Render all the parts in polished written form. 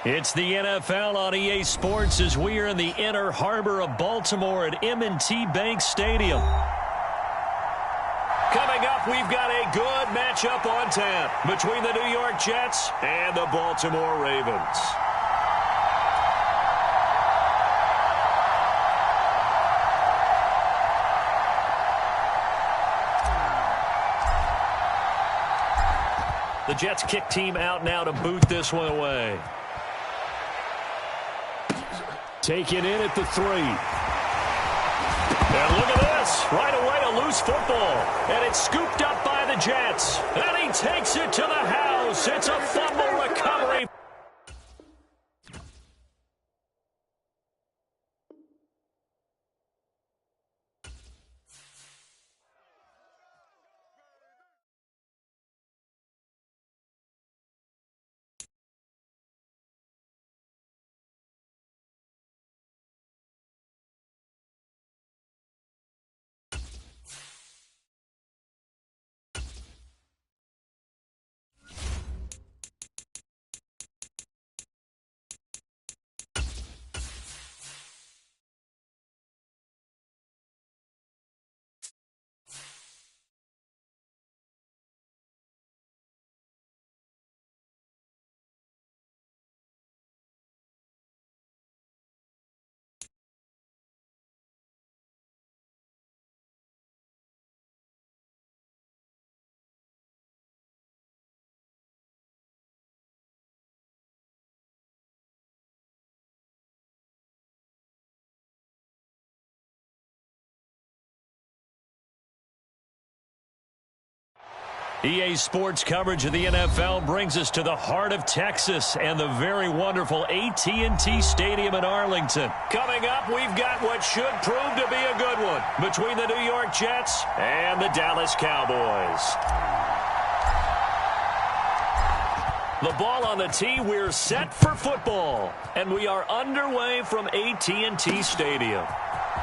It's the NFL on EA Sports as we are in the inner harbor of Baltimore at M&T Bank Stadium. Coming up, we've got a good matchup on tap between the New York Jets and the Baltimore Ravens. The Jets kick team out now to boot this one away. Taken in at the 3. And look at this. Right away, a loose football. And it's scooped up by the Jets. And he takes it to the house. It's a fumble recovery. EA Sports coverage of the NFL brings us to the heart of Texas and the very wonderful AT&T Stadium in Arlington. Coming up, we've got what should prove to be a good one between the New York Jets and the Dallas Cowboys. The ball on the tee, we're set for football, and we are underway from AT&T Stadium.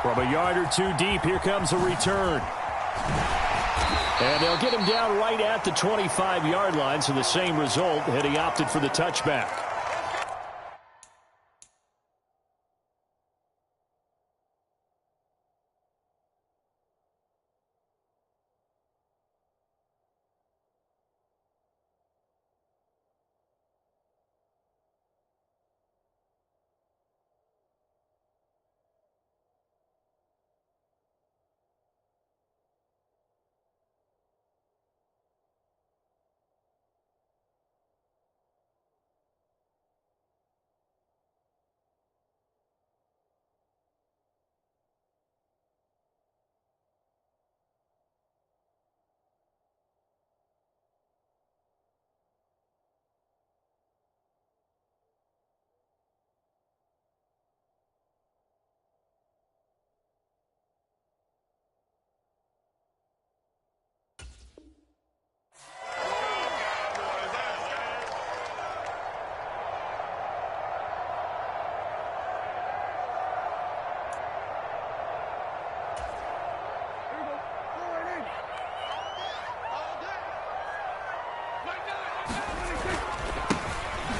From a yard or two deep, here comes a return. And they'll get him down right at the 25-yard line, so the same result, and he opted for the touchback.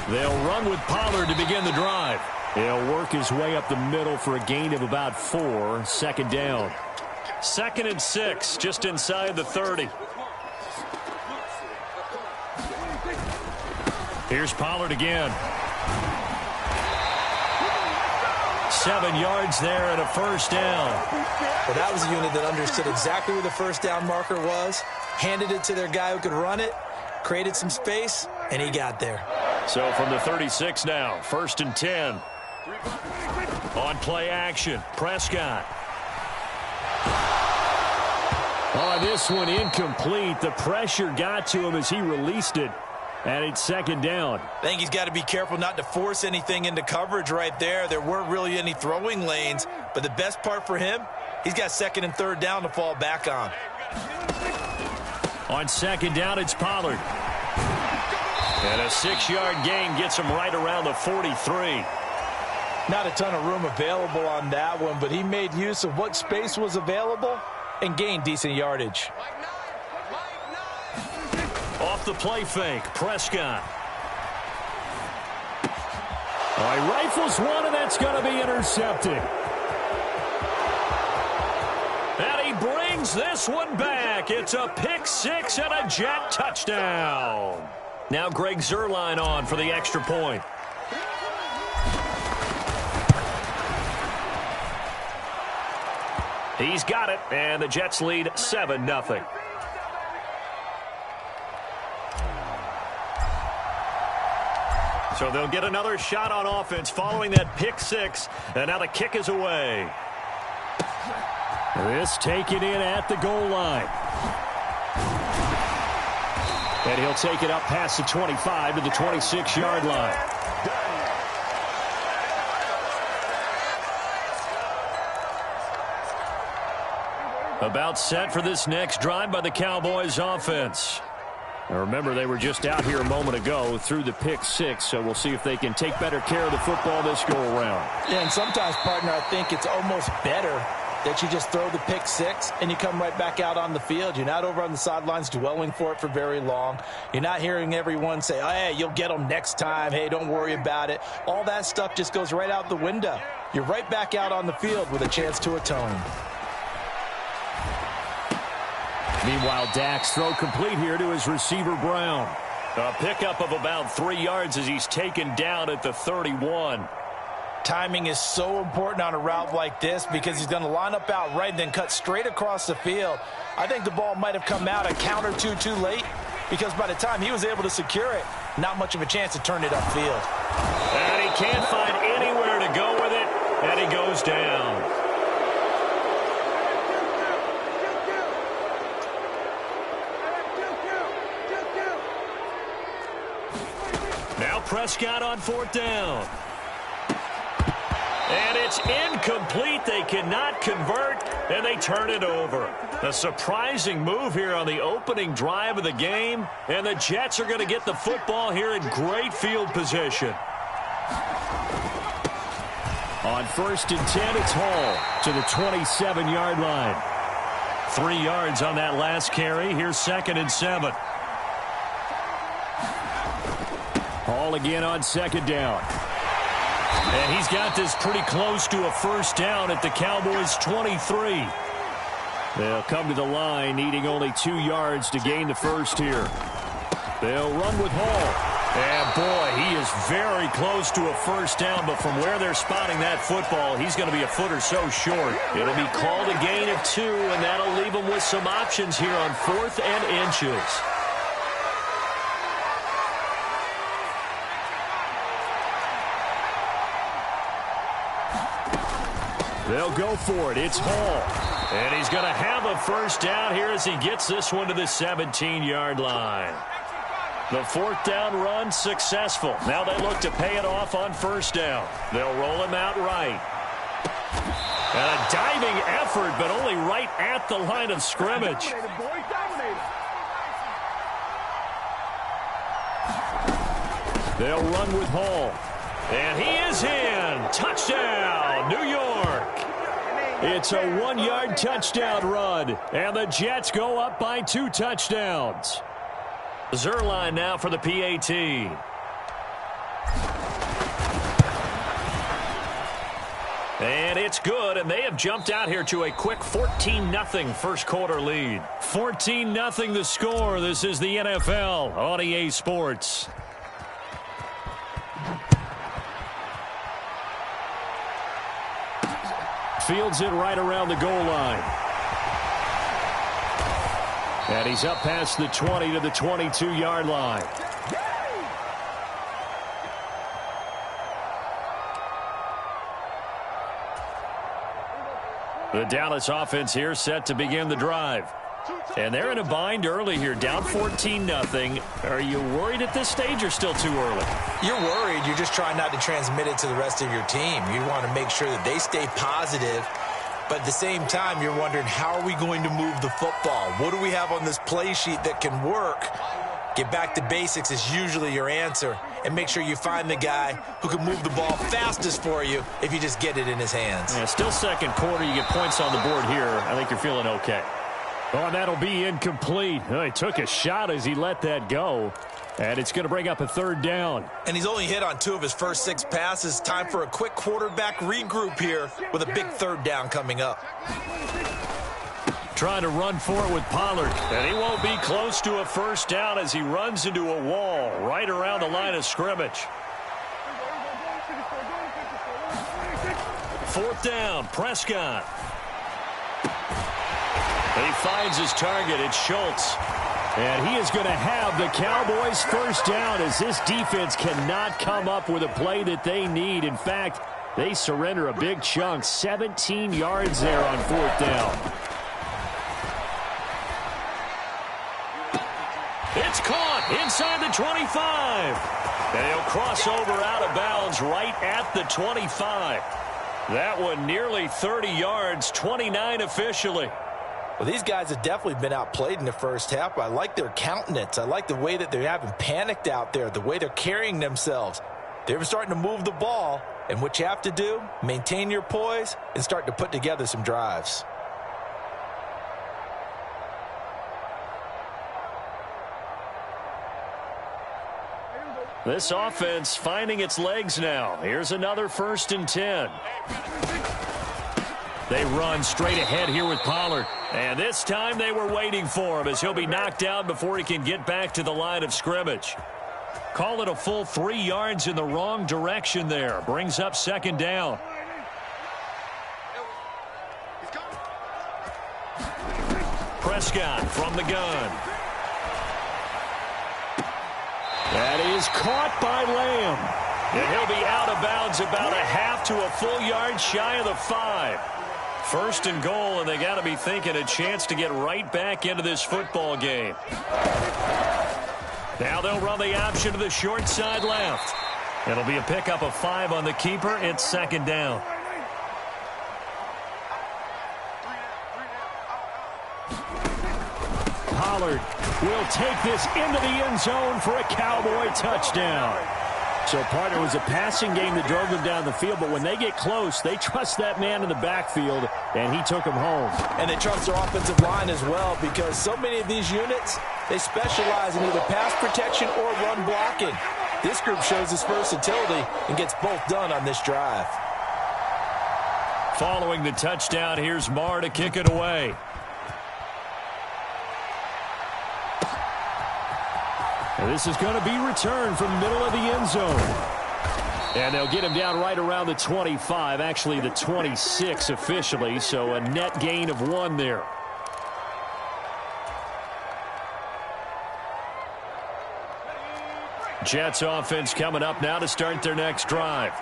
They'll run with Pollard to begin the drive. He'll work his way up the middle for a gain of about 4. Second down. 2nd and 6, just inside the 30. Here's Pollard again. 7 yards there and a first down. Well, that was a unit that understood exactly where the first down marker was, handed it to their guy who could run it, created some space, and he got there. So from the 36 now, 1st and 10. On play action, Prescott. Oh, this one incomplete. The pressure got to him as he released it. And it's 2nd down. I think he's got to be careful not to force anything into coverage right there. There weren't really any throwing lanes. But the best part for him, he's got 2nd and 3rd down to fall back on. On 2nd down, it's Pollard. And a 6-yard gain gets him right around the 43. Not a ton of room available on that one, but he made use of what space was available and gained decent yardage. Off the play fake, Prescott. Oh, he rifles one, and that's going to be intercepted. And he brings this one back. It's a pick-6 and a Jet touchdown. Now Greg Zuerlein on for the extra point. He's got it, and the Jets lead 7-0. So they'll get another shot on offense following that pick-6, and now the kick is away. This taken in at the goal line. And he'll take it up past the 25 to the 26-yard line. About set for this next drive by the Cowboys offense. Now remember, they were just out here a moment ago through the pick-6, so we'll see if they can take better care of the football this go-around. Yeah, and sometimes, partner, I think it's almost better that you just throw the pick-6 and you come right back out on the field. You're not over on the sidelines dwelling for it for very long. You're not hearing everyone say, oh, hey, you'll get them next time. Hey, don't worry about it. All that stuff just goes right out the window. You're right back out on the field with a chance to atone. Meanwhile, Dak's throw complete here to his receiver, Brown. A pickup of about 3 yards as he's taken down at the 31. Timing is so important on a route like this because he's going to line up out right and then cut straight across the field. I think the ball might have come out a count or two too late because by the time he was able to secure it, not much of a chance to turn it upfield. And he can't find anywhere to go with it, and he goes down. Now Prescott on 4th down. And it's incomplete. They cannot convert, and they turn it over. A surprising move here on the opening drive of the game, and the Jets are going to get the football here in great field position. On 1st and 10, it's Hall to the 27-yard line. 3 yards on that last carry. Here's 2nd and 7. Hall again on 2nd down. And he's got this pretty close to a 1st down at the Cowboys' 23. They'll come to the line needing only 2 yards to gain the first here. They'll run with Hall. And, boy, he is very close to a 1st down, but from where they're spotting that football, he's going to be a foot or so short. It'll be called a gain of 2, and that'll leave him with some options here on 4th and inches. They'll go for it. It's Hall. And he's going to have a 1st down here as he gets this one to the 17-yard line. The 4th down run successful. Now they look to pay it off on 1st down. They'll roll him out right. And a diving effort, but only right at the line of scrimmage. They'll run with Hall. And he is in. Touchdown, New York. It's a 1-yard touchdown run. And the Jets go up by 2 touchdowns. Zuerlein now for the PAT. And it's good, and they have jumped out here to a quick 14-0 first-quarter lead. 14-0 the score. This is the NFL on EA Sports. Fields it right around the goal line. And he's up past the 20 to the 22-yard line. The Dallas offense here set to begin the drive. And they're in a bind early here, down 14-0. Are you worried at this stage or still too early? You're worried. You're just trying not to transmit it to the rest of your team. You want to make sure that they stay positive. But at the same time, you're wondering, how are we going to move the football? What do we have on this play sheet that can work? Get back to basics is usually your answer. And make sure you find the guy who can move the ball fastest for you if you just get it in his hands. Yeah, still second quarter. You get points on the board here. I think you're feeling okay. Oh, and that'll be incomplete. Oh, he took a shot as he let that go. And it's going to bring up a third down. And he's only hit on 2 of his first 6 passes. Time for a quick quarterback regroup here with a big third down coming up. Trying to run for it with Pollard. And he won't be close to a first down as he runs into a wall right around the line of scrimmage. 4th down, Prescott. And he finds his target. It's Schultz. And he is going to have the Cowboys first down as this defense cannot come up with a play that they need. In fact, they surrender a big chunk. 17 yards there on 4th down. It's caught inside the 25. And he'll cross over out of bounds right at the 25. That one nearly 30 yards, 29 officially. Well, these guys have definitely been outplayed in the first half, but I like their countenance. I like the way that they haven't panicked out there, the way they're carrying themselves. They're starting to move the ball, and what you have to do, maintain your poise and start to put together some drives. This offense finding its legs now. Here's another 1st and 10. They run straight ahead here with Pollard. And this time they were waiting for him as he'll be knocked down before he can get back to the line of scrimmage. Call it a full 3 yards in the wrong direction there. Brings up 2nd down. Prescott from the gun. That is caught by Lamb. And he'll be out of bounds about a half to a full yard shy of the 5. 1st and goal, and they got to be thinking a chance to get right back into this football game. Now they'll run the option to the short side left. It'll be a pickup of 5 on the keeper. It's 2nd down. Pollard will take this into the end zone for a Cowboy touchdown. So, partner, it was a passing game that drove them down the field, but when they get close, they trust that man in the backfield, and he took them home. And they trust their offensive line as well, because so many of these units, they specialize in either pass protection or run blocking. This group shows its versatility and gets both done on this drive. Following the touchdown, here's Marr to kick it away. And this is going to be returned from the middle of the end zone. And they'll get him down right around the 25, actually the 26 officially, so a net gain of 1 there. Jets offense coming up now to start their next drive.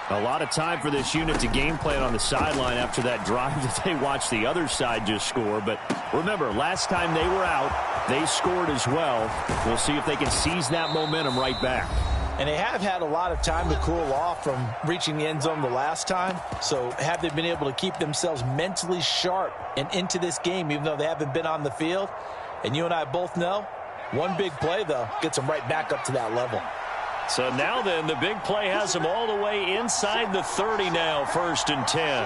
A lot of time for this unit to game plan on the sideline after that drive that they watched the other side just score. But remember, last time they were out, they scored as well. We'll see if they can seize that momentum right back. And they have had a lot of time to cool off from reaching the end zone the last time. So have they been able to keep themselves mentally sharp and into this game, even though they haven't been on the field? And you and I both know, one big play, though, gets them right back up to that level. So now then, the big play has them all the way inside the 30 now, 1st and 10.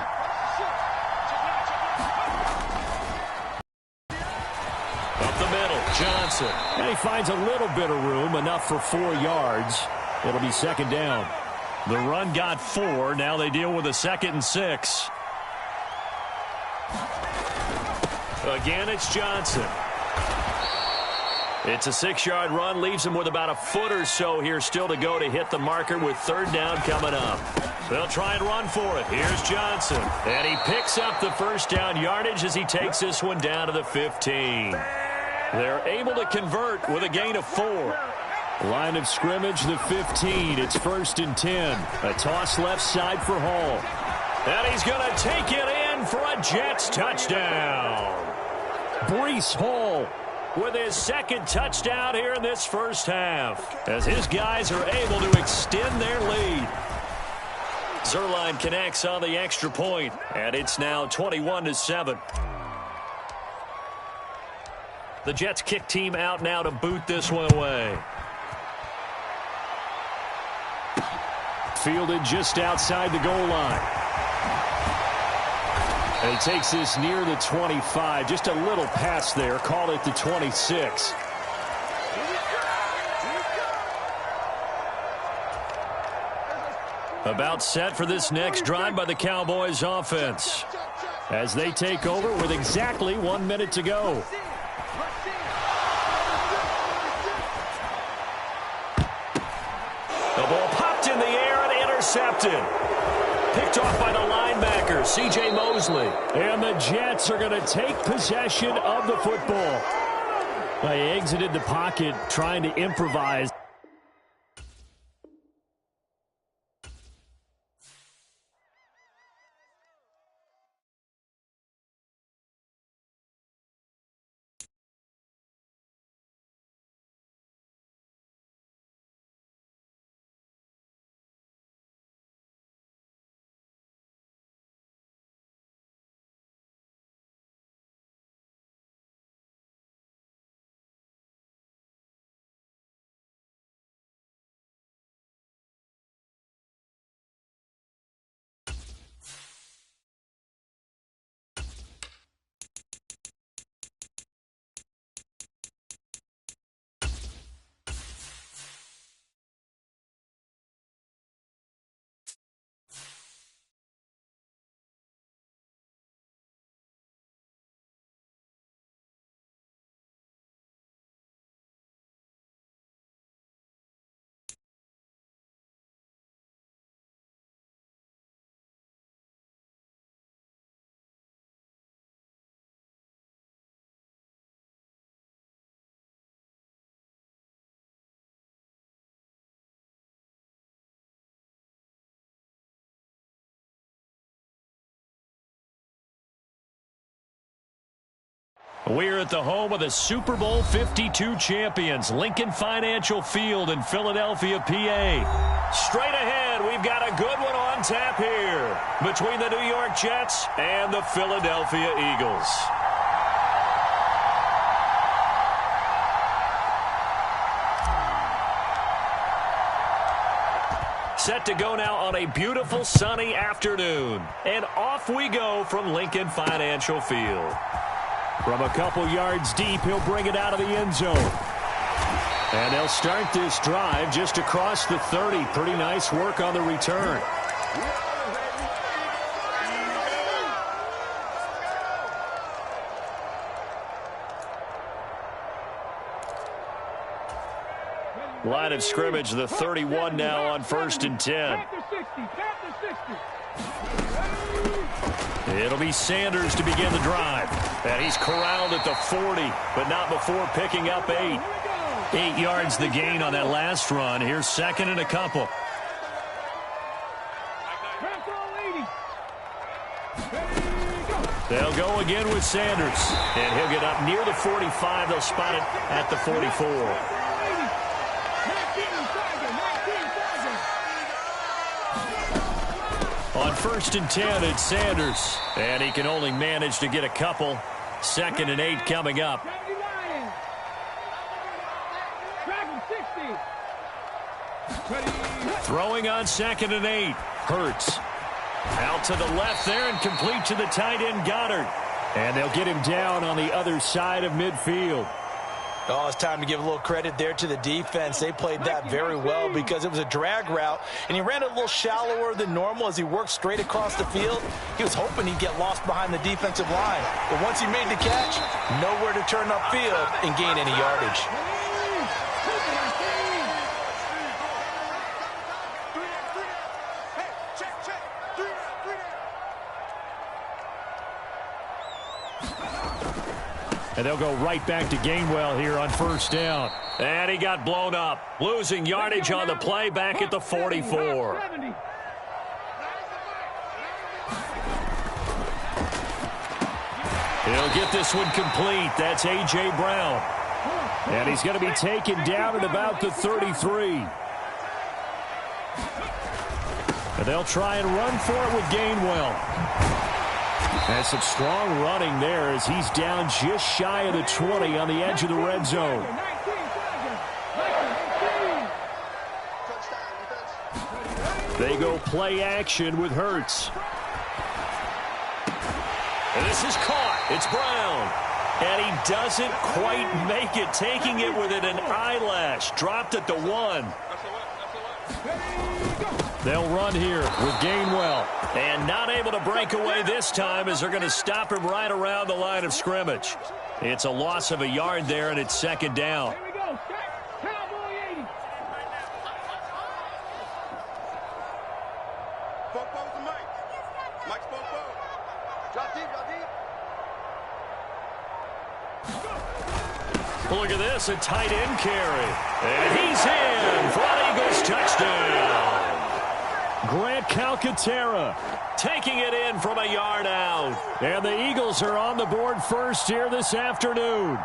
Up the middle, Johnson. And he finds a little bit of room, enough for 4 yards. It'll be 2nd down. The run got 4. Now they deal with a 2nd and 6. Again, it's Johnson. It's a 6-yard run, leaves him with about a foot or so here still to go to hit the marker with 3rd down coming up. They'll try and run for it. Here's Johnson. And he picks up the 1st down yardage as he takes this one down to the 15. They're able to convert with a gain of 4. Line of scrimmage, the 15. It's 1st and 10. A toss left side for Hall. And he's going to take it in for a Jets touchdown. Breece Hall with his 2nd touchdown here in this first half, as his guys are able to extend their lead. Zuerlein connects on the extra point, and it's now 21-7. The Jets kick team out now to boot this one away. Fielded just outside the goal line. And he takes this near the 25. Just a little pass there. Call it the 26. About set for this next drive by the Cowboys offense, as they take over with exactly 1 minute to go. The ball popped in the air and intercepted. Picked off by the linebacker, C.J. Mosley. And the Jets are going to take possession of the football. They exited the pocket trying to improvise. We're at the home of the Super Bowl 52 champions, Lincoln Financial Field in Philadelphia, PA. Straight ahead, we've got a good one on tap here between the New York Jets and the Philadelphia Eagles. Set to go now on a beautiful sunny afternoon. And off we go from Lincoln Financial Field. From a couple yards deep, he'll bring it out of the end zone. And they'll start this drive just across the 30. Pretty nice work on the return. Line of scrimmage, the 31 now on 1st and 10. It'll be Sanders to begin the drive. And he's corralled at the 40, but not before picking up 8. 8 yards the gain on that last run. Here's 2nd and a couple. They'll go again with Sanders. And he'll get up near the 45. They'll spot it at the 44. On 1st and 10, it's Sanders. And he can only manage to get a couple. 2nd and 8 coming up. Throwing on 2nd and 8. Hurts. Out to the left there and complete to the tight end Goddard. And they'll get him down on the other side of midfield. Oh, it's time to give a little credit there to the defense. They played that very well because it was a drag route, and he ran a little shallower than normal as he worked straight across the field. He was hoping he'd get lost behind the defensive line. But once he made the catch, nowhere to turn upfield and gain any yardage. And they'll go right back to Gainwell here on 1st down. And he got blown up. Losing yardage on the play back at the 44. He'll get this one complete. That's A.J. Brown. And he's going to be taken down at about the 33. And they'll try and run for it with Gainwell. And some strong running there as he's down just shy of the 20 on the edge of the red zone. They go play action with Hurts. And this is caught. It's Brown. And he doesn't quite make it, taking it within an eyelash. Dropped at the 1. They'll run here with Gainwell. And not able to break away this time as they're going to stop him right around the line of scrimmage. It's a loss of a yard there, and it's second down. Here we go. Cowboy 80. Popo's the Mike. Mike's Popo. Drop deep, drop deep. Look at this, a tight end carry. And he's in for an Eagles touchdown. Grant Calcaterra taking it in from a yard out. And the Eagles are on the board first here this afternoon.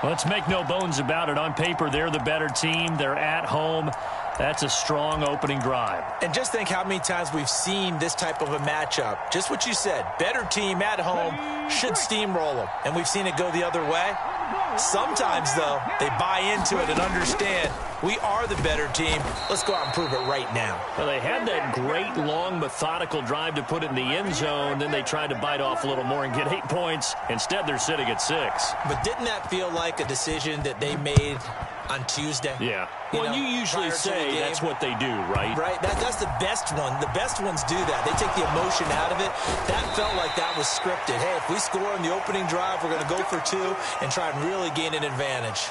Let's make no bones about it. On paper, they're the better team. They're at home. That's a strong opening drive. And just think how many times we've seen this type of a matchup. Just what you said. Better team at home should steamroll them. And we've seen it go the other way. Sometimes, though, they buy into it and understand we are the better team. Let's go out and prove it right now. Well, they had that great, long, methodical drive to put it in the end zone. Then they tried to bite off a little more and get 8 points. Instead, they're sitting at 6. But didn't that feel like a decision that they made on Tuesday? Yeah. Well, you usually say that's what they do, right? Right. That's the best one. The best ones do that. They take the emotion out of it. That felt like that was scripted. Hey, if we score in the opening drive, we're going to go for 2 and try and really gain an advantage.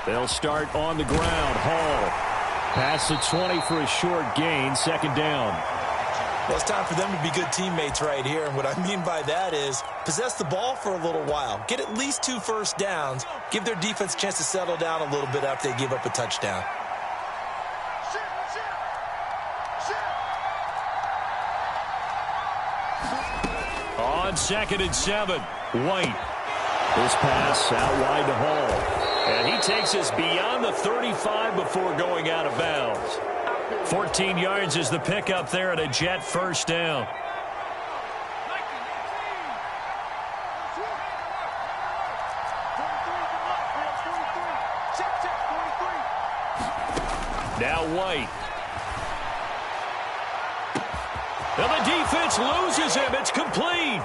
They'll start on the ground. Hall past the 20 for a short gain. Second down. Well, it's time for them to be good teammates right here. And what I mean by that is possess the ball for a little while. Get at least 2 first downs. Give their defense a chance to settle down a little bit after they give up a touchdown. On 2nd and 7, White. This pass out wide to Hall. And he takes us beyond the 35 before going out of bounds. 14 yards is the pickup there at a Jet first down. Now White. And the defense loses him. It's complete.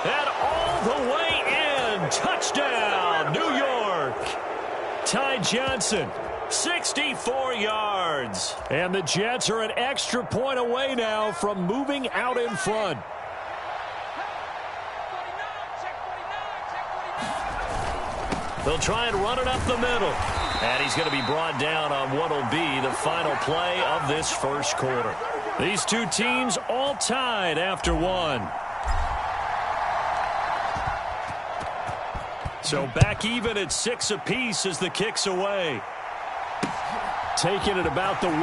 And all the way in. Touchdown, New York. Ty Johnson, 64 yards. And the Jets are an extra point away now from moving out in front. They'll try and run it up the middle. And he's going to be brought down on what will be the final play of this first quarter. These two teams all tied after 1. So back even at 6 apiece as the kick's away. Taking it about the 1.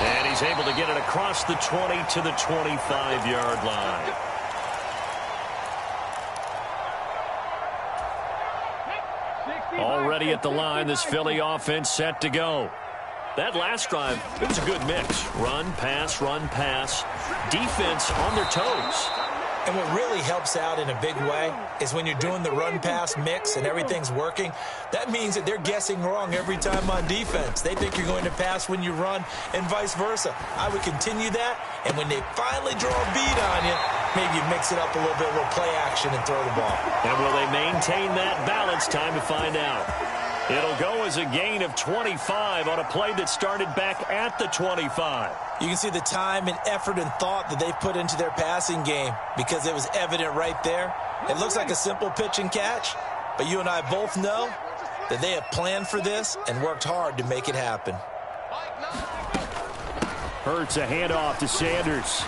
And he's able to get it across the 20 to the 25-yard line. Already at the line, this Philly offense set to go. That last drive, it was a good mix. Run, pass, defense on their toes. And what really helps out in a big way is when you're doing the run-pass mix and everything's working, that means that they're guessing wrong every time on defense. They think you're going to pass when you run and vice versa. I would continue that, and when they finally draw a beat on you, maybe you mix it up a little bit, a little play action and throw the ball. And will they maintain that balance? Time to find out. It'll go as a gain of 25 on a play that started back at the 25. You can see the time and effort and thought that they put into their passing game because it was evident right there. It looks like a simple pitch and catch, but you and I both know that they have planned for this and worked hard to make it happen. Hurts a handoff to Sanders.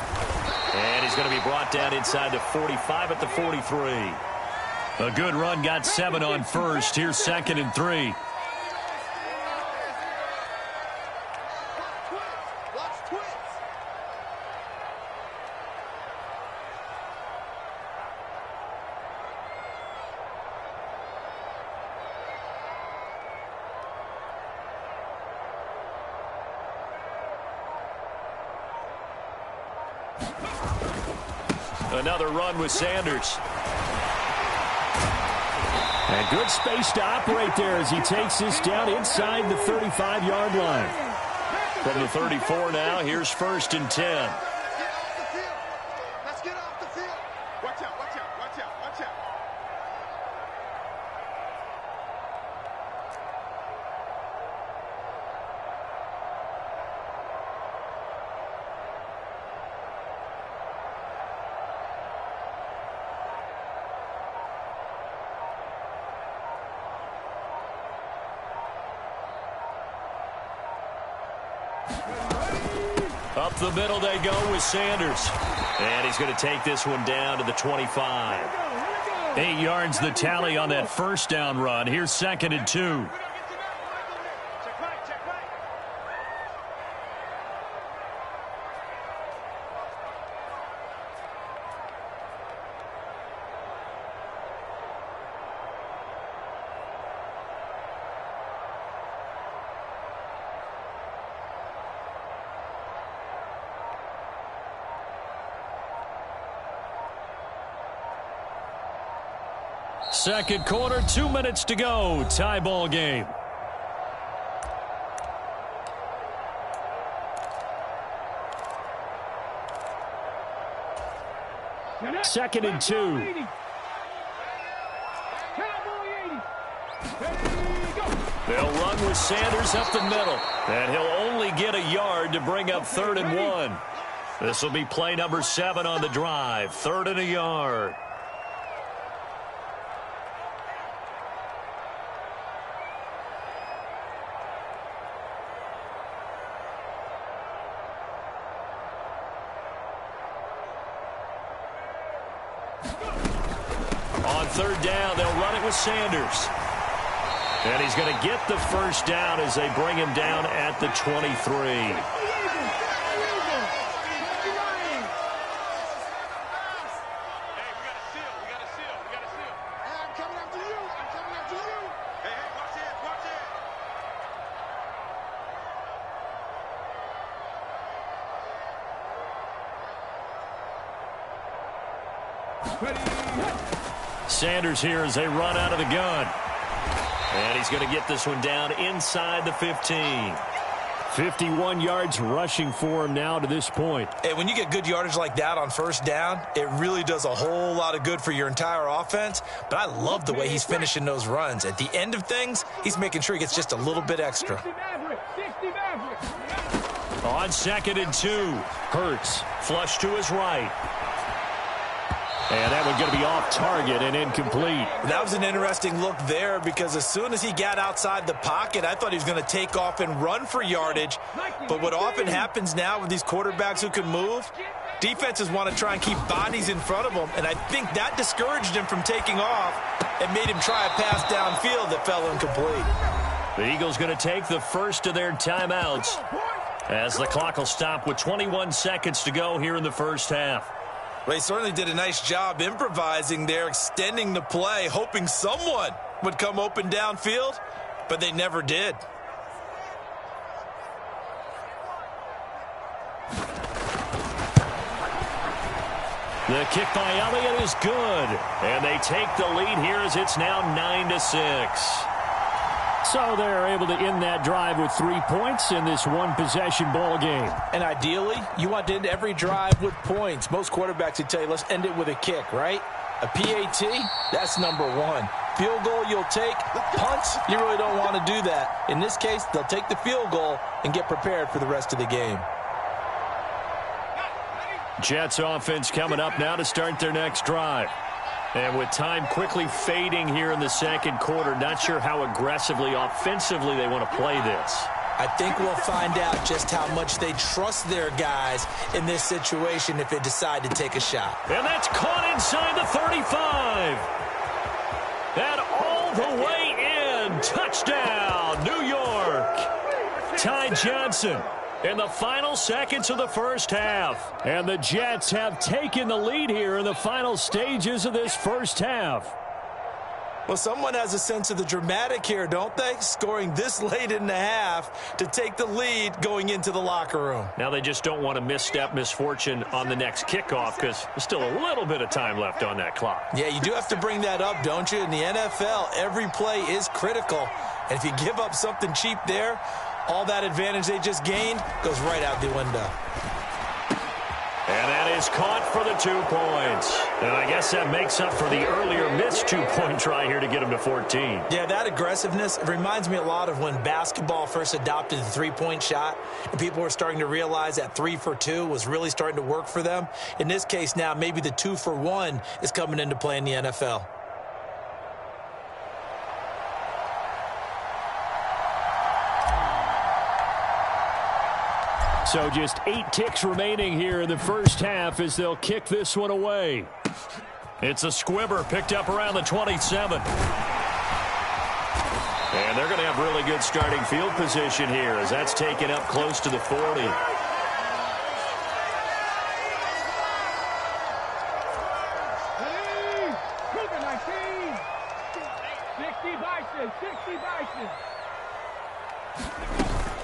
And he's going to be brought down inside the 45 at the 43. A good run, got 7 on first. Here's 2nd and 3. Another run with Sanders. And good space to operate there as he takes this down inside the 35-yard line. From the 34 now, here's 1st and 10. Let's get off the field. Watch out, watch out, watch out, watch out. Up the middle they go with Sanders. And he's going to take this one down to the 25. 8 yards the tally on that first down run. Here's 2nd and 2. Second quarter, 2 minutes to go. Tie ball game. Second and 2. They'll run with Sanders up the middle. And he'll only get a yard to bring up 3rd and 1. This will be play number 7 on the drive. 3rd and a yard. On 3rd down, they'll run it with Sanders. And he's going to get the first down as they bring him down at the 23. Sanders here as they run out of the gun. And he's going to get this one down inside the 15. 51 yards rushing for him now to this point. Hey, when you get good yardage like that on 1st down, it really does a whole lot of good for your entire offense. But I love the way he's finishing those runs. At the end of things, he's making sure he gets just a little bit extra. On 2nd and 2, Hurts flush to his right. And that one's going to be off target and incomplete. That was an interesting look there because as soon as he got outside the pocket, I thought he was going to take off and run for yardage. But what often happens now with these quarterbacks who can move, defenses want to try and keep bodies in front of them. And I think that discouraged him from taking off and made him try a pass downfield that fell incomplete. The Eagles going to take the first of their timeouts as the clock will stop with 21 seconds to go here in the 1st half. They certainly did a nice job improvising there, extending the play, hoping someone would come open downfield, but they never did. The kick by Elliott is good, and they take the lead here as it's now 9-6. So they're able to end that drive with 3 points in this one-possession ball game. And ideally, you want to end every drive with points. Most quarterbacks would tell you, let's end it with a kick, right? A PAT, that's number 1. Field goal you'll take. Punts, you really don't want to do that. In this case, they'll take the field goal and get prepared for the rest of the game. Jets offense coming up now to start their next drive. And with time quickly fading here in the second quarter, not sure how aggressively, offensively they want to play this. I think we'll find out just how much they trust their guys in this situation if they decide to take a shot. And that's caught inside the 35. And all the way in. Touchdown, New York. Ty Johnson in the final seconds of the 1st half. And the Jets have taken the lead here in the final stages of this 1st half. Well, someone has a sense of the dramatic here, don't they? Scoring this late in the half to take the lead going into the locker room. Now they just don't want to misstep misfortune on the next kickoff because there's still a little bit of time left on that clock. Yeah, you do have to bring that up, don't you? In the NFL, every play is critical. And if you give up something cheap there, all that advantage they just gained goes right out the window. And that is caught for the 2 points. And I guess that makes up for the earlier missed 2-point try here to get him to 14. Yeah, that aggressiveness, it reminds me a lot of when basketball first adopted the three-point shot, and people were starting to realize that 3 for 2 was really starting to work for them. In this case now, maybe the 2 for 1 is coming into play in the NFL. So just 8 ticks remaining here in the first half as they'll kick this one away. It's a squibber picked up around the 27. And they're going to have really good starting field position here as that's taken up close to the 40.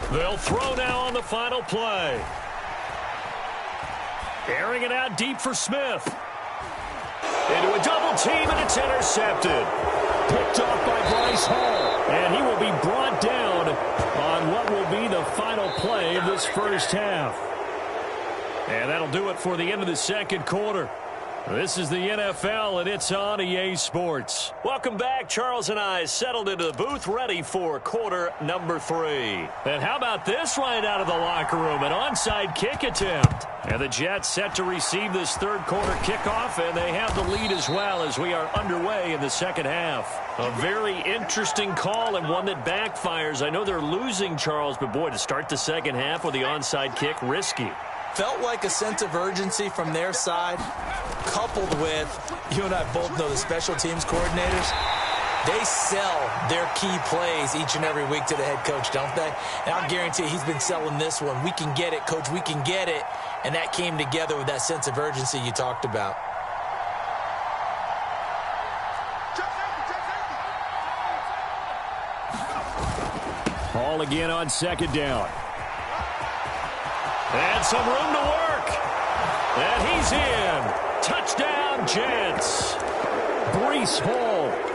They'll throw now on the final play. Airing it out deep for Smith. Into a double team, and it's intercepted. Picked off by Bryce Hall. And he will be brought down on what will be the final play of this first half. And that'll do it for the end of the second quarter. This is the NFL, and it's on EA Sports. Welcome back. Charles and I settled into the booth, ready for quarter number 3. And how about this right out of the locker room? An onside kick attempt. And the Jets set to receive this third quarter kickoff, and they have the lead as well as we are underway in the second half. A very interesting call and one that backfires. I know they're losing, Charles, but boy, to start the second half with the onside kick, risky. Felt like a sense of urgency from their side, coupled with, you and I both know the special teams coordinators, they sell their key plays each and every week to the head coach, don't they? And I'll guarantee he's been selling this one. We can get it, coach, we can get it. And that came together with that sense of urgency you talked about. Ball again on second down. And some room to work. And he's in. Touchdown, Jets. Bryce Hall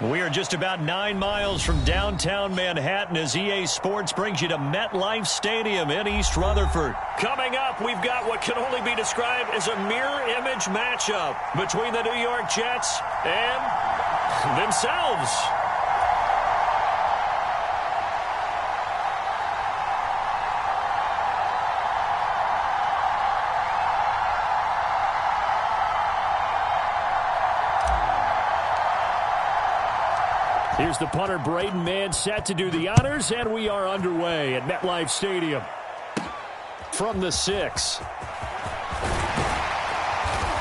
We are just about 9 miles from downtown Manhattan as EA Sports brings you to MetLife Stadium in East Rutherford. Coming up, we've got what can only be described as a mirror image matchup between the New York Jets and themselves. Here's the punter, Braden Mann, set to do the honors, and we are underway at MetLife Stadium. From the 6.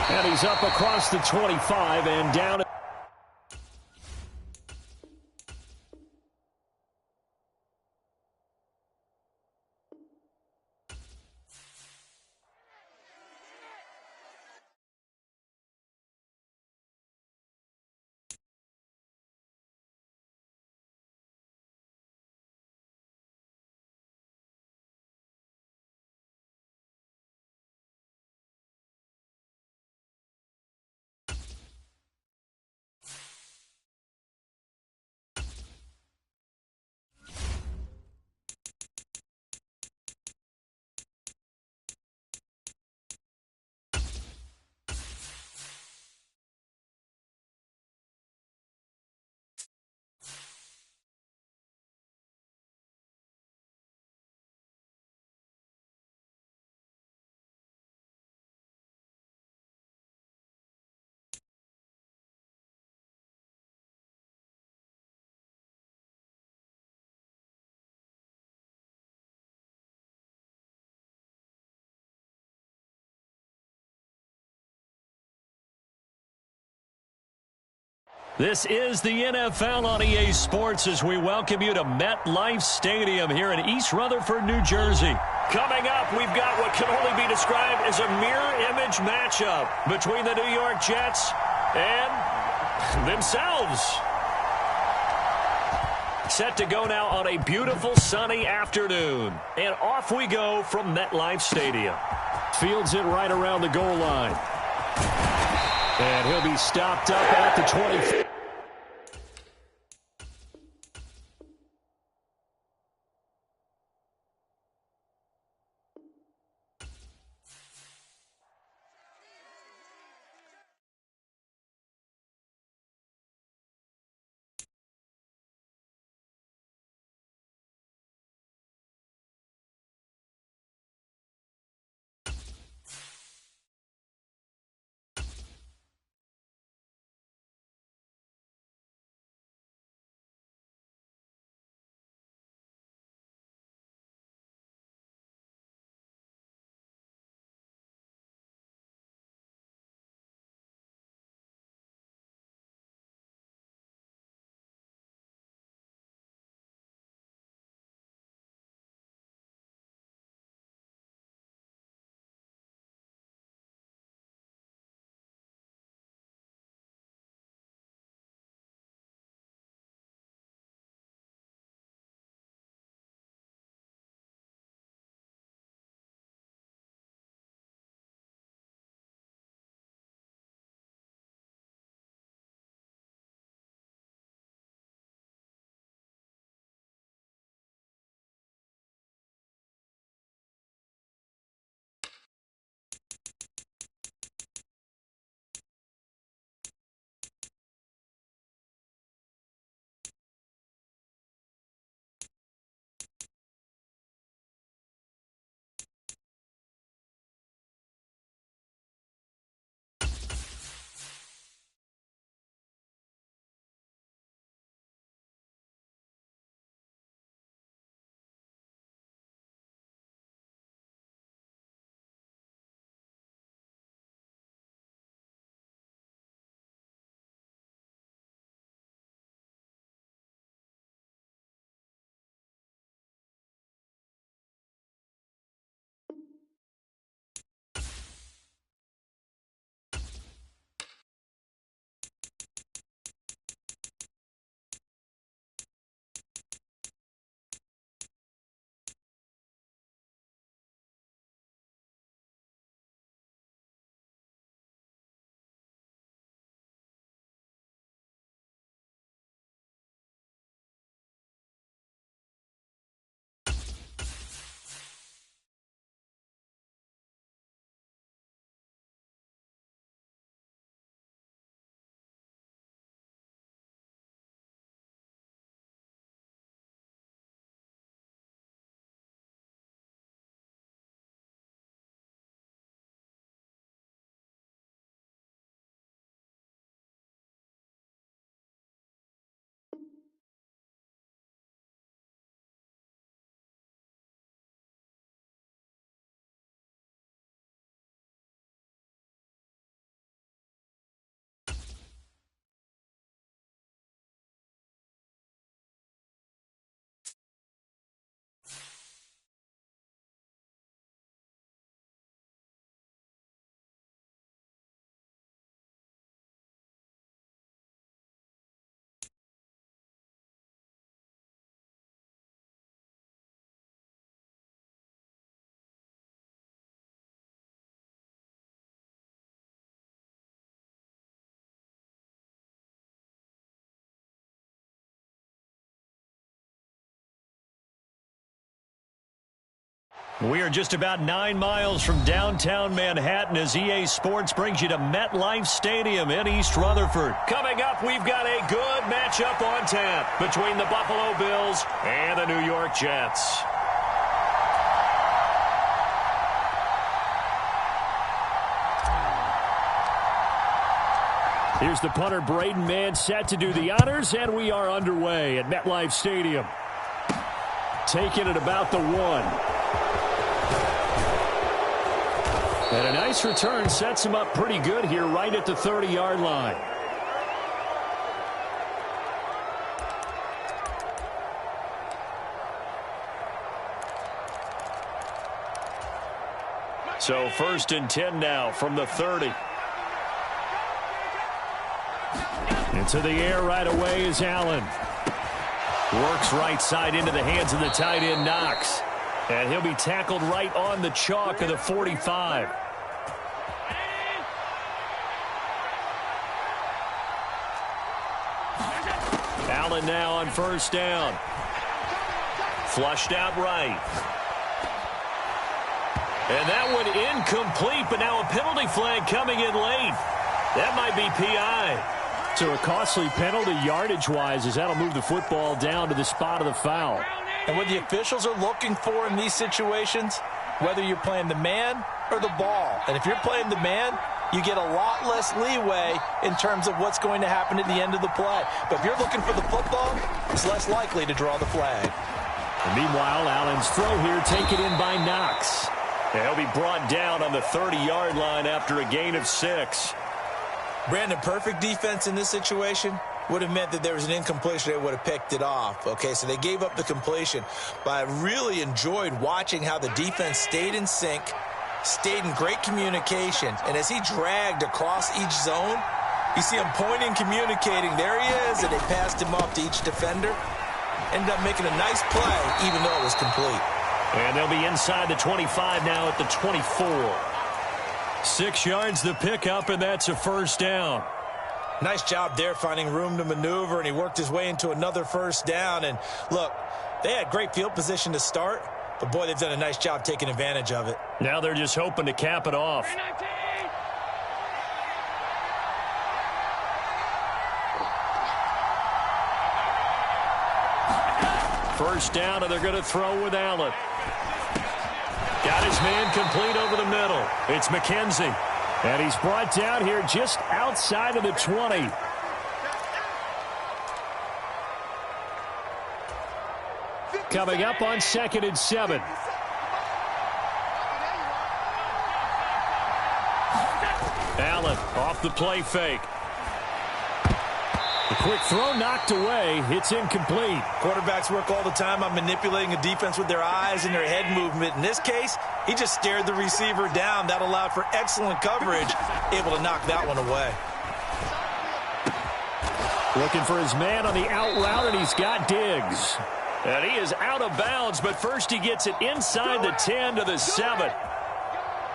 And he's up across the 25 and down. This is the NFL on EA Sports as we welcome you to MetLife Stadium here in East Rutherford, New Jersey. Coming up, we've got what can only be described as a mirror image matchup between the New York Jets and themselves. Set to go now on a beautiful sunny afternoon. And off we go from MetLife Stadium. Fields it right around the goal line. And he'll be stopped up at the 20. We are just about 9 miles from downtown Manhattan as EA Sports brings you to MetLife Stadium in East Rutherford. Coming up, we've got a good matchup on tap between the Buffalo Bills and the New York Jets. Here's the punter, Braden Mann, set to do the honors, and we are underway at MetLife Stadium. Taking it about the 1. And a nice return sets him up pretty good here right at the 30-yard line. So 1st and 10 now from the 30. Into the air right away is Allen. Works right side into the hands of the tight end, Knox. And he'll be tackled right on the chalk of the 45. Allen now on 1st down. Flushed out right. And that one incomplete, but now a penalty flag coming in late. That might be PI. So a costly penalty yardage-wise as that'll move the football down to the spot of the foul. And what the officials are looking for in these situations, whether you're playing the man or the ball. And if you're playing the man, you get a lot less leeway in terms of what's going to happen at the end of the play. But if you're looking for the football, it's less likely to draw the flag. And meanwhile, Allen's throw here taken in by Knox. And he'll be brought down on the 30-yard line after a gain of 6. Brandon, perfect defense in this situation would have meant that there was an incompletion. They would have picked it off. Okay, so they gave up the completion. But I really enjoyed watching how the defense stayed in sync, stayed in great communication. And as he dragged across each zone, you see him pointing, communicating. There he is, and they passed him off to each defender. Ended up making a nice play, even though it was complete. And they'll be inside the 25 now at the 24. 6 yards the pickup, and that's a 1st down. Nice job there finding room to maneuver, and he worked his way into another 1st down. And look, they had great field position to start, but boy, they've done a nice job taking advantage of it. Now they're just hoping to cap it off. First down, and they're going to throw with Allen. Got his man complete over the middle. It's McKenzie. And he's brought down here just outside of the 20. Coming up on 2nd and 7. Allen off the play fake. The quick throw knocked away. It's incomplete. Quarterbacks work all the time on manipulating a defense with their eyes and their head movement. In this case, he just stared the receiver down. That allowed for excellent coverage, able to knock that one away. Looking for his man on the out route, and he's got Diggs. And he is out of bounds, but first he gets it inside the 10 to the 7.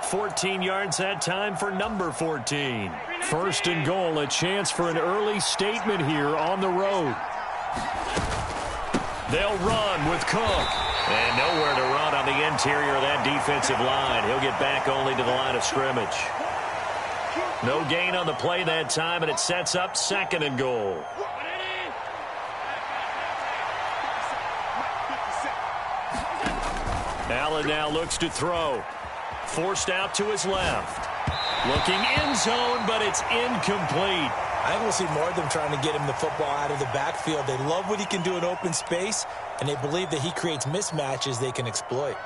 14 yards that time for number 14. 1st and goal, a chance for an early statement here on the road. They'll run with Cook. And nowhere to run on the interior of that defensive line. He'll get back only to the line of scrimmage. No gain on the play that time, and it sets up 2nd and goal. Allen now looks to throw. Forced out to his left. Looking end zone, but it's incomplete. I think we'll see more of them trying to get him the football out of the backfield. They love what he can do in open space, and they believe that he creates mismatches they can exploit.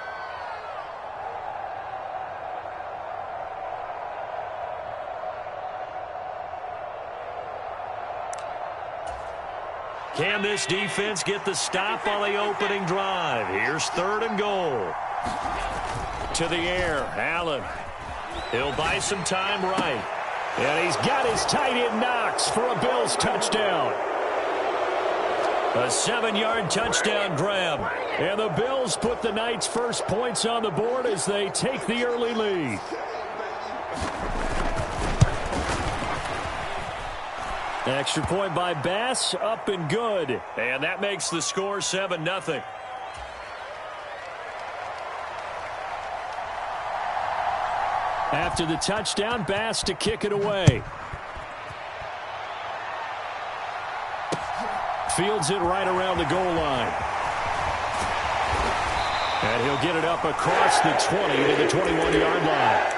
Can this defense get the stop on the opening drive? Here's 3rd and goal. To the air, Allen. He'll buy some time right. And he's got his tight end Knox for a Bills touchdown. A 7-yard touchdown grab. And the Bills put the Knights' first points on the board as they take the early lead. Extra point by Bass, up and good. And that makes the score 7-0. After the touchdown, Bass to kick it away. Fields it right around the goal line. And he'll get it up across the 20 to the 21-yard line.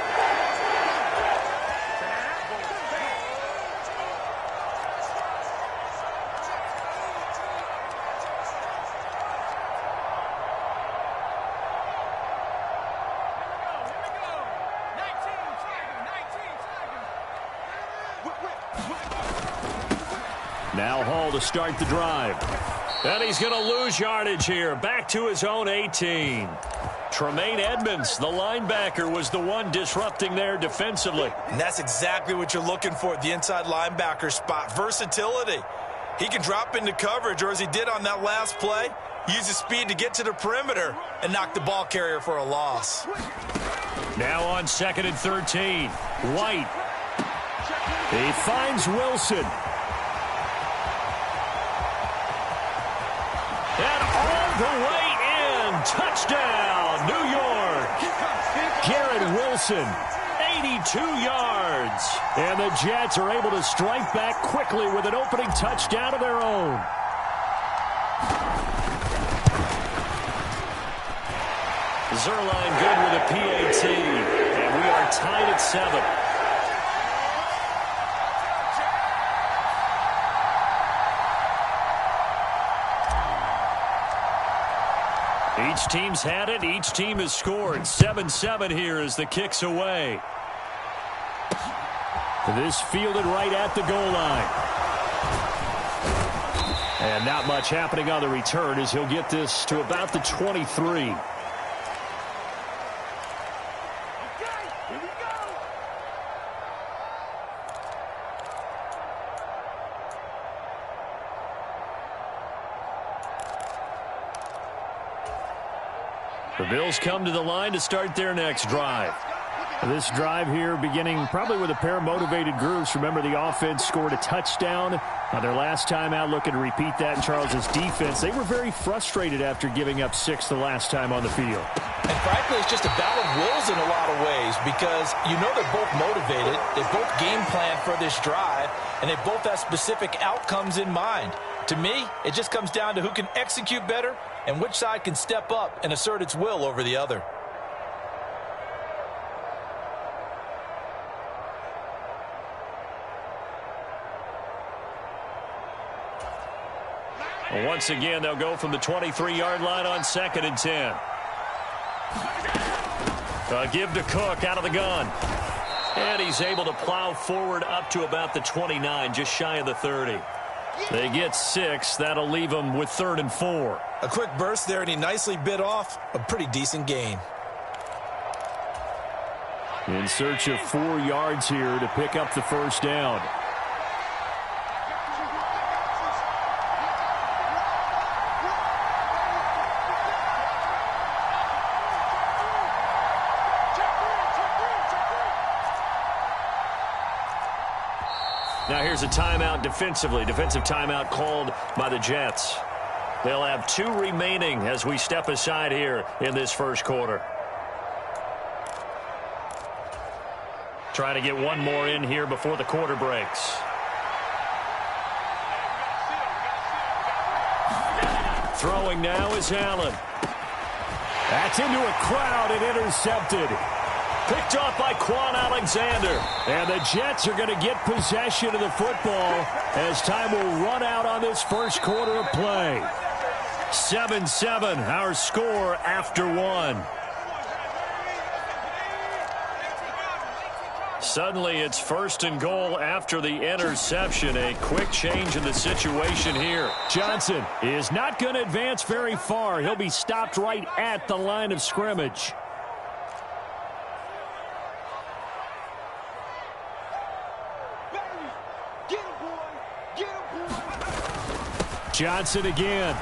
Now Hall to start the drive. And he's going to lose yardage here. Back to his own 18. Tremaine Edmonds, the linebacker, was the one disrupting there defensively. And that's exactly what you're looking for at the inside linebacker spot. Versatility. He can drop into coverage, or as he did on that last play, use his speed to get to the perimeter and knock the ball carrier for a loss. Now on 2nd and 13. White. He finds Wilson. And all the way in. Touchdown, New York. Garrett Wilson, 82 yards. And the Jets are able to strike back quickly with an opening touchdown of their own. Zerline good with a PAT. And we are tied at 7. Each team's had it. Each team has scored. 7-7 here as the kick's away. This fielded right at the goal line. And not much happening on the return as he'll get this to about the 23. The Bills come to the line to start their next drive. This drive here beginning probably with a pair of motivated groups. Remember, the offense scored a touchdown on their last time out, looking to repeat that in Charles's defense. They were very frustrated after giving up 6 the last time on the field. And frankly, it's just a battle of wills in a lot of ways, because you know they're both motivated, they both game plan for this drive, and they both have specific outcomes in mind. To me, it just comes down to who can execute better and which side can step up and assert its will over the other. Well, once again, they'll go from the 23-yard line on 2nd and 10. Give to Cook out of the gun. And he's able to plow forward up to about the 29, just shy of the 30. They get 6. That'll leave them with 3rd and 4. A quick burst there, and he nicely bit off a pretty decent gain. In search of 4 yards here to pick up the first down. Now here's a timeout defensively. Defensive timeout called by the Jets. They'll have 2 remaining as we step aside here in this first quarter. Trying to get one more in here before the quarter breaks. Throwing now is Allen. That's into a crowd and intercepted. Picked off by Quan Alexander. And the Jets are going to get possession of the football as time will run out on this first quarter of play. 7-7, our score after 1. Suddenly it's 1st and goal after the interception. A quick change in the situation here. Johnson is not going to advance very far. He'll be stopped right at the line of scrimmage. Johnson again.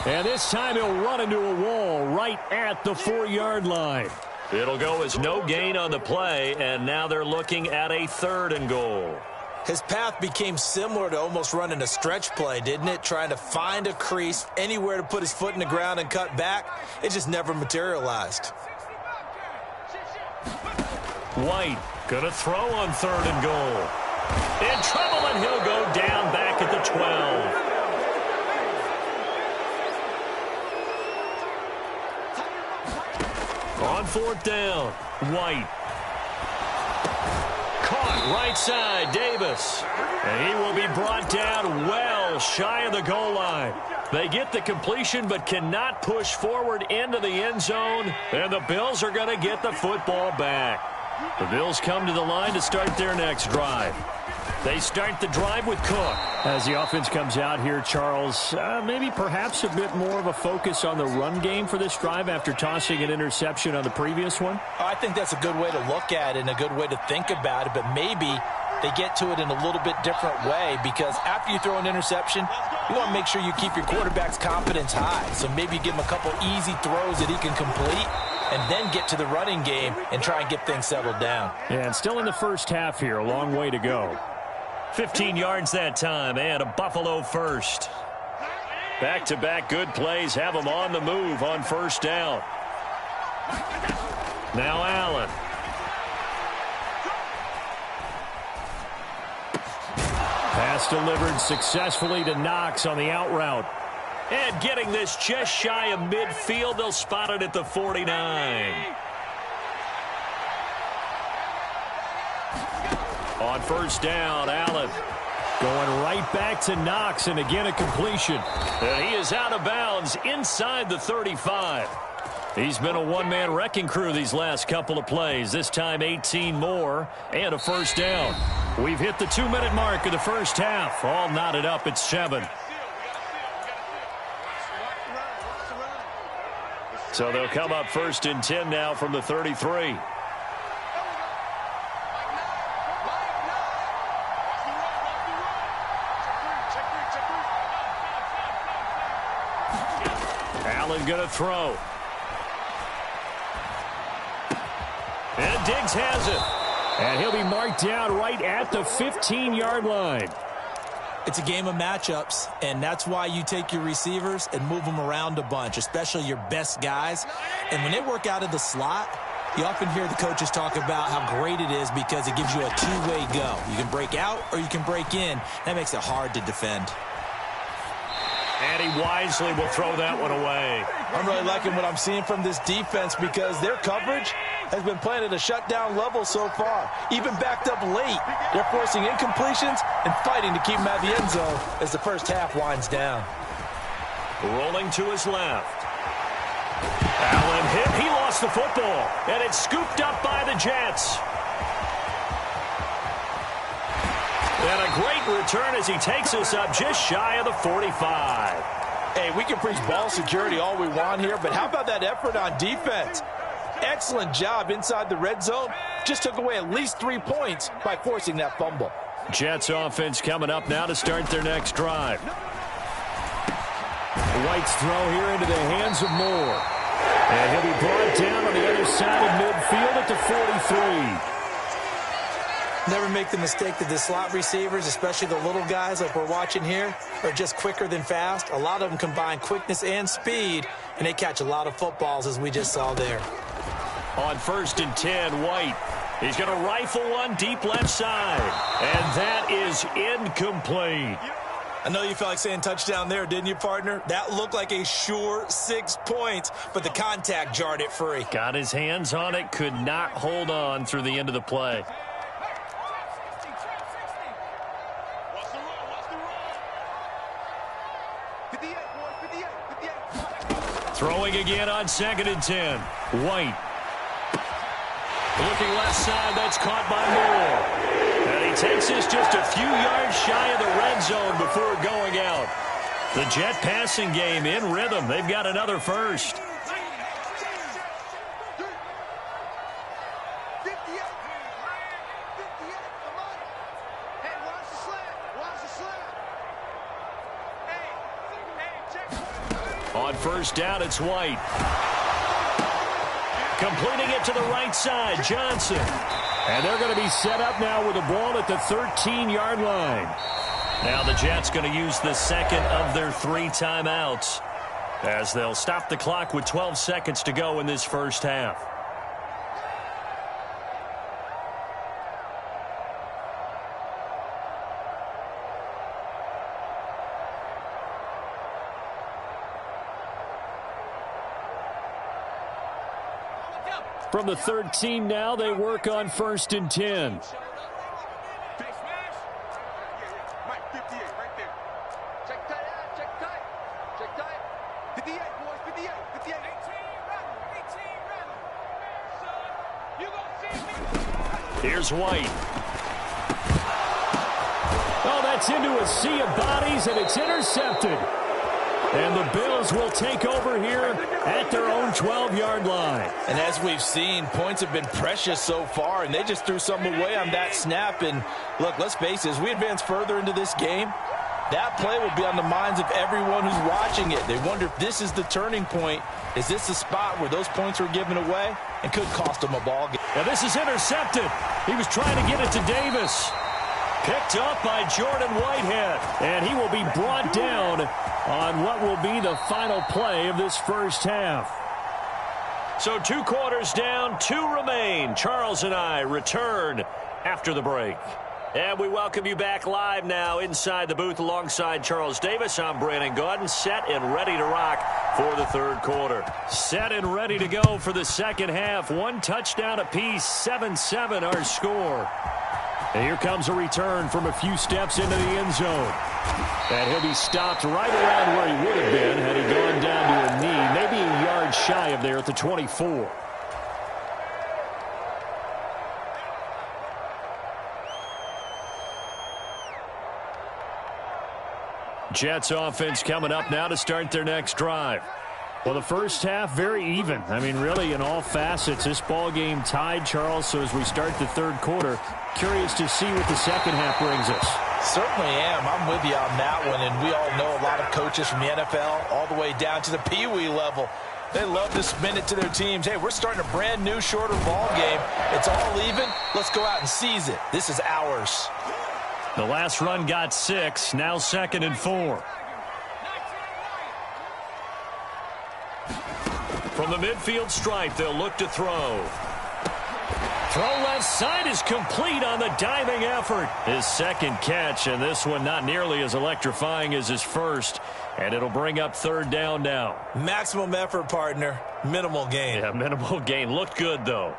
And this time he'll run into a wall right at the 4-yard line. It'll go as no gain on the play, and now they're looking at a 3rd and goal. His path became similar to almost running a stretch play, didn't it? Trying to find a crease, anywhere to put his foot in the ground and cut back. It just never materialized. White gonna throw on 3rd and goal. In trouble, and he'll go down back at the 12. On 4th down, White. Caught right side, Davis. And he will be brought down well shy of the goal line. They get the completion but cannot push forward into the end zone. And the Bills are going to get the football back. The Bills come to the line to start their next drive. They start the drive with Cook. As the offense comes out here, Charles, maybe perhaps a bit more of a focus on the run game for this drive after tossing an interception on the previous one? I think that's a good way to look at it and a good way to think about it, but maybe they get to it in a little bit different way because after you throw an interception, you want to make sure you keep your quarterback's confidence high. So maybe you give him a couple easy throws that he can complete and then get to the running game and try and get things settled down. Yeah, and still in the first half here, a long way to go. 15 yards that time, and a Buffalo first. Back-to-back good plays have them on the move on 1st down. Now Allen. Pass delivered successfully to Knox on the out route. And getting this just shy of midfield, they'll spot it at the 49. On 1st down, Allen going right back to Knox, and again a completion. And he is out of bounds inside the 35. He's been a one-man wrecking crew these last couple of plays. This time 18 more and a 1st down. We've hit the 2-minute mark of the first half. All knotted up at 7. So they'll come up 1st and 10 now from the 33. Allen going to throw. And Diggs has it. And he'll be marked down right at the 15-yard line. It's a game of matchups, and that's why you take your receivers and move them around a bunch, especially your best guys. And when they work out of the slot, you often hear the coaches talk about how great it is because it gives you a two-way go. You can break out or you can break in. That makes it hard to defend. And he wisely will throw that one away. I'm really liking what I'm seeing from this defense because their coverage has been playing at a shutdown level so far. Even backed up late, they're forcing incompletions and fighting to keep them out of the end zone as the first half winds down. Rolling to his left. Allen hit. He lost the football, and it's scooped up by the Jets. And a great return as he takes us up just shy of the 45. Hey, we can preach ball security all we want here, but how about that effort on defense? Excellent job inside the red zone. Just took away at least 3 points by forcing that fumble. Jets offense coming up now to start their next drive. White's throw here into the hands of Moore. And he'll be brought down on the other side of midfield at the 43. Never make the mistake that the slot receivers, especially the little guys like we're watching here, are just quicker than fast. A lot of them combine quickness and speed, and they catch a lot of footballs, as we just saw there. On 1st and 10, White. He's going to rifle one deep left side. And that is incomplete. I know you felt like saying touchdown there, didn't you, partner? That looked like a sure 6 points, but the contact jarred it free. Got his hands on it, could not hold on through the end of the play. Throwing again on 2nd and 10. White. Looking left side, that's caught by Moore. And he takes this just a few yards shy of the red zone before going out. The Jet passing game in rhythm. They've got another first. On 1st down, it's White. Completing it to the right side, Johnson. And they're going to be set up now with the ball at the 13-yard line. Now the Jets going to use the second of their 3 timeouts as they'll stop the clock with 12 seconds to go in this first half. From the 13 now, they work on 1st and 10. Mike, 58, right there. Check tight, check tight. Check tight. 58, boys, 58, 58. 18 rattle. You gonna see me? Here's White. Oh, that's into a sea of bodies, and it's intercepted. And the Bills will take over here at their own 12-yard line. And as we've seen, points have been precious so far, and they just threw something away on that snap. And look, let's face it, as we advance further into this game, that play will be on the minds of everyone who's watching it. They wonder if this is the turning point. Is this the spot where those points were given away and could cost them a ball game? Now this is intercepted. He was trying to get it to Davis. Picked up by Jordan Whitehead. And he will be brought down on what will be the final play of this first half. So 2 quarters down, 2 remain. Charles and I return after the break. And we welcome you back live now inside the booth alongside Charles Davis. I'm Brandon Gaudin, set and ready to rock for the 3rd quarter. Set and ready to go for the 2nd half. 1 touchdown apiece, 7-7 our score. And here comes a return from a few steps into the end zone. And he'll be stopped right around where he would have been had he gone down to a knee, maybe a yard shy of there at the 24. Jets offense coming up now to start their next drive. Well, the first half, very even. I mean, really, in all facets, this ball game tied, Charles. So as we start the 3rd quarter, curious to see what the 2nd half brings us. Certainly am. I'm with you on that one. And we all know a lot of coaches from the NFL all the way down to the Pee-wee level. They love to spin it to their teams. Hey, we're starting a brand new, shorter ball game. It's all even. Let's go out and seize it. This is ours. The last run got 6. Now 2nd and 4. From the midfield stripe, they'll look to throw. Throw left side is complete on the diving effort. His 2nd catch, and this one not nearly as electrifying as his first. And it'll bring up 3rd down now. Maximum effort, partner. Minimal gain. Yeah, minimal gain. Looked good, though.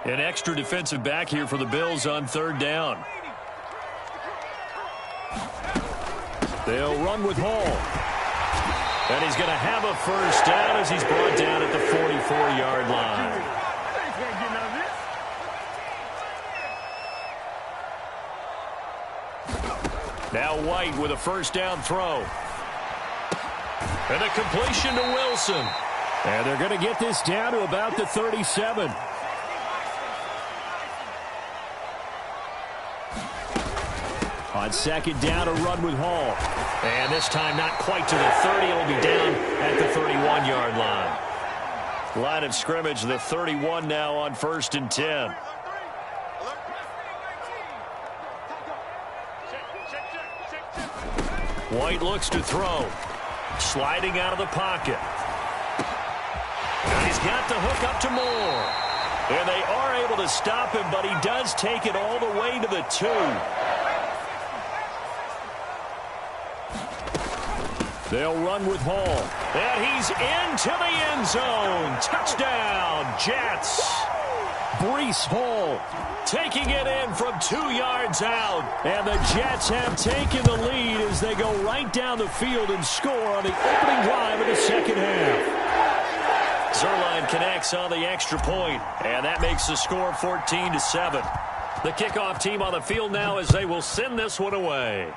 An extra defensive back here for the Bills on 3rd down. They'll run with Hall. And he's going to have a first down as he's brought down at the 44-yard line. Now White with a first down throw. And a completion to Wilson. And they're going to get this down to about the 37. On 2nd down, a run with Hall. And this time not quite to the 30. It'll be down at the 31-yard line. Line of scrimmage, the 31 now on 1st and 10. White looks to throw. Sliding out of the pocket. And he's got the hook up to Moore. And they are able to stop him, but he does take it all the way to the 2. They'll run with Hall. And he's into the end zone. Touchdown, Jets. Breece Hall taking it in from 2 yards out. And the Jets have taken the lead as they go right down the field and score on the opening drive of the 2nd half. Zerline connects on the extra point, and that makes the score 14-7. The kickoff team on the field now as they will send this one away.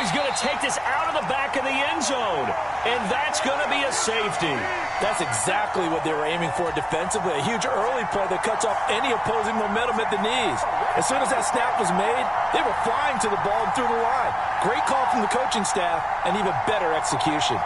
He's going to take this out of the back of the end zone. And that's going to be a safety. That's exactly what they were aiming for defensively. A huge early play that cuts off any opposing momentum at the knees. As soon as that snap was made, they were flying to the ball and through the line. Great call from the coaching staff and even better execution.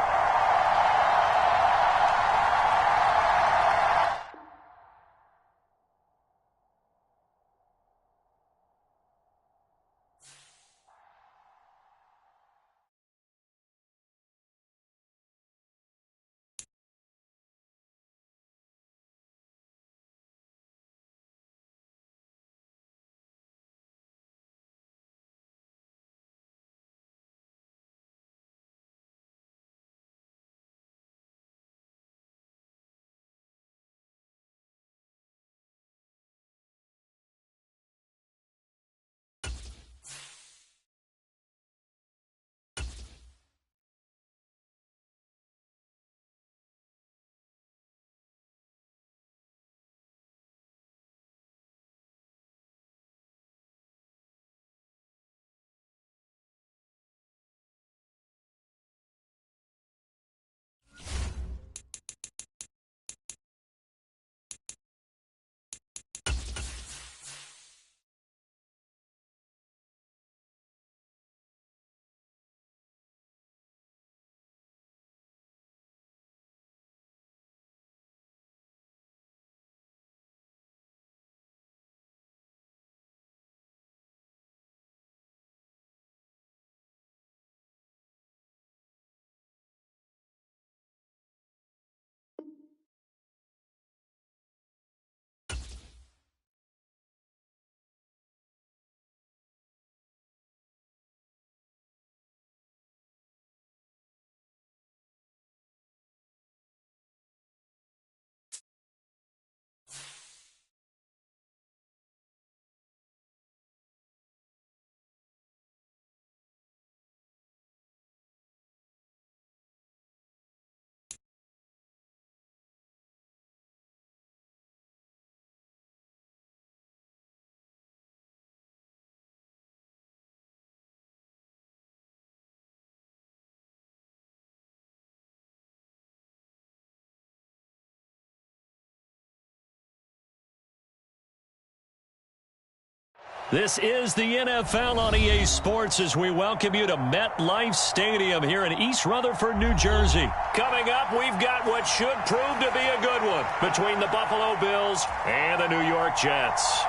This is the NFL on EA Sports as we welcome you to MetLife Stadium here in East Rutherford, New Jersey. Coming up, we've got what should prove to be a good one between the Buffalo Bills and the New York Jets.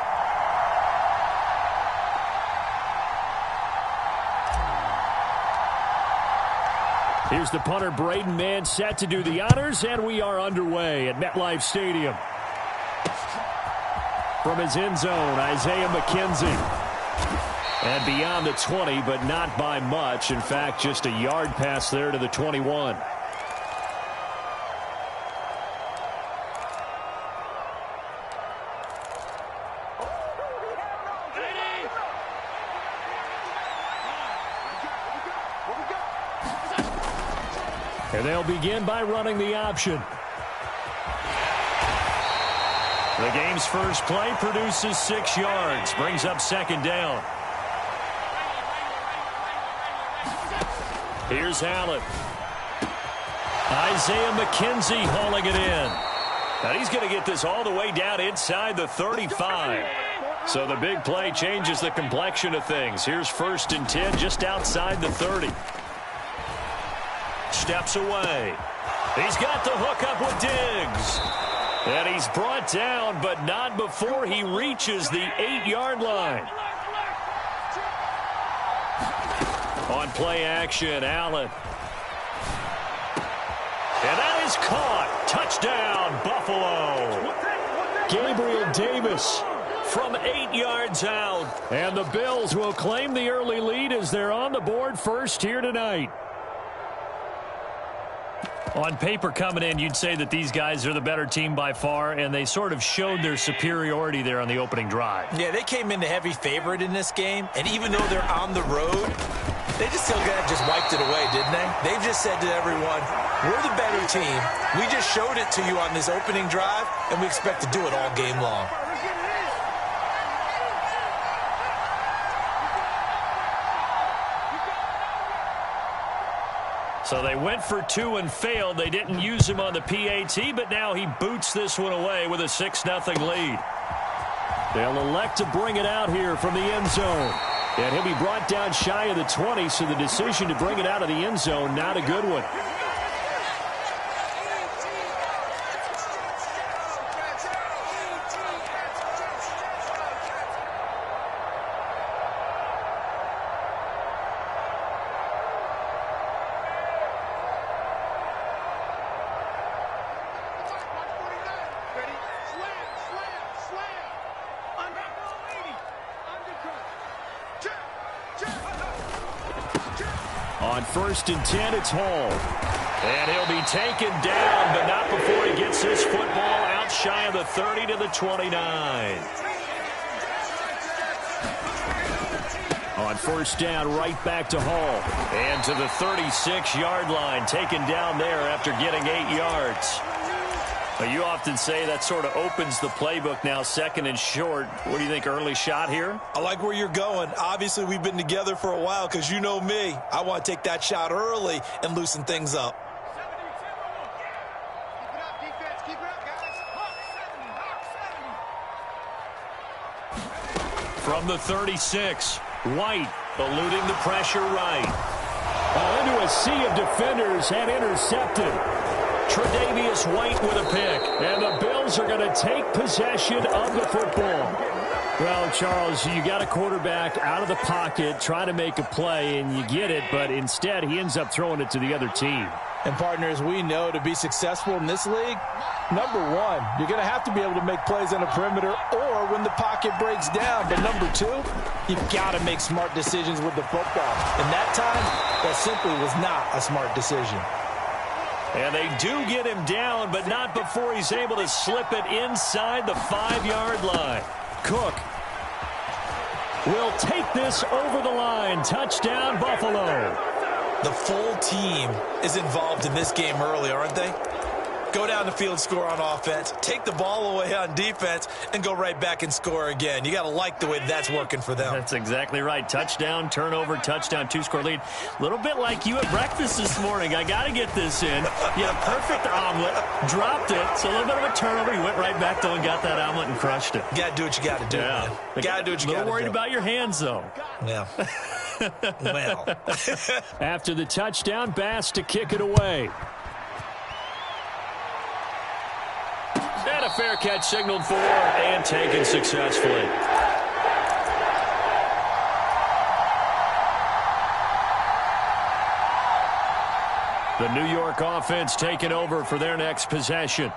Here's the punter, Braden Mann, set to do the honors, and we are underway at MetLife Stadium. From his end zone, Isaiah McKenzie. And beyond the 20, but not by much. In fact, just a yard pass there to the 21. And they'll begin by running the option. The game's first play produces 6 yards, brings up second down. Here's Allen. Isaiah McKenzie hauling it in. And he's going to get this all the way down inside the 35. So the big play changes the complexion of things. Here's 1st and 10 just outside the 30. Steps away. He's got the hook up with Diggs. And he's brought down, but not before he reaches the 8-yard line. On play action, Allen. And that is caught. Touchdown, Buffalo. Gabriel Davis from 8 yards out. And the Bills will claim the early lead as they're on the board first here tonight. On paper coming in, you'd say that these guys are the better team by far, and they sort of showed their superiority there on the opening drive. Yeah, they came in the heavy favorite in this game, and even though they're on the road, they just still just wiped it away, didn't they? They've just said to everyone, we're the better team. We just showed it to you on this opening drive, and we expect to do it all game long. So they went for 2 and failed. They didn't use him on the PAT, but now he boots this one away with a 6-0 lead. They'll elect to bring it out here from the end zone. And he'll be brought down shy of the 20, so the decision to bring it out of the end zone, not a good one. On 1st and 10, it's Hall. And he'll be taken down, but not before he gets his football out shy of the 30 to the 29. On 1st down, right back to Hall. And to the 36-yard line, taken down there after getting 8 yards. But you often say that sort of opens the playbook now, 2nd and short. What do you think, early shot here? I like where you're going. Obviously, we've been together for a while because you know me. I want to take that shot early and loosen things up. From the 36, White eluding the pressure right. Into a sea of defenders and intercepted. Tre'Davious White with a pick, and the Bills are going to take possession of the football. Well, Charles, you got a quarterback out of the pocket trying to make a play, and you get it, but instead he ends up throwing it to the other team. And partners, we know to be successful in this league, number one, you're going to have to be able to make plays on the perimeter or when the pocket breaks down. But number two, you've got to make smart decisions with the football. And that time, that simply was not a smart decision. And they do get him down, but not before he's able to slip it inside the 5-yard line. Cook will take this over the line. Touchdown, Buffalo. The full team is involved in this game early, aren't they? go down the field, score on offense, take the ball away on defense, and go right back and score again. You got to like the way that's working for them. That's exactly right. Touchdown, turnover, touchdown, 2-score lead. A little bit like you at breakfast this morning. I got to get this in. You had a perfect omelet, dropped it, so a little bit of a turnover. You went right back, though, and got that omelet and crushed it. You got to do what you got to do, man. You got to do what you got to do. A little worried about your hands, though. Yeah. Well. After the touchdown, Bass to kick it away. And a fair catch signaled for and taken successfully. The New York offense taking over for their next possession.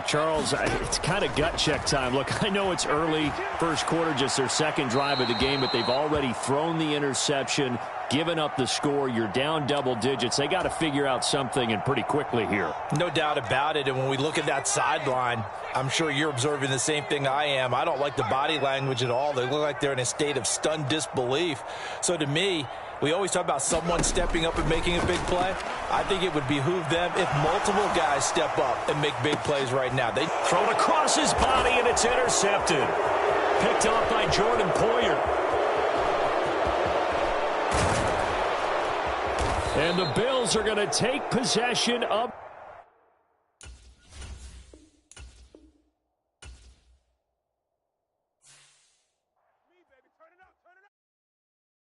Charles, it's kind of gut check time. Look, I know it's early, first quarter, just their second drive of the game, but they've already thrown the interception, given up the score. You're down double digits. They got to figure out something, and pretty quickly here. No doubt about it. And when we look at that sideline, I'm sure you're observing the same thing I am. I don't like the body language at all. They look like they're in a state of stunned disbelief. So to me, we always talk about someone stepping up and making a big play. I think it would behoove them if multiple guys step up and make big plays right now. They throw it across his body, and it's intercepted. Picked up by Jordan Poyer. And the Bills are going to take possession of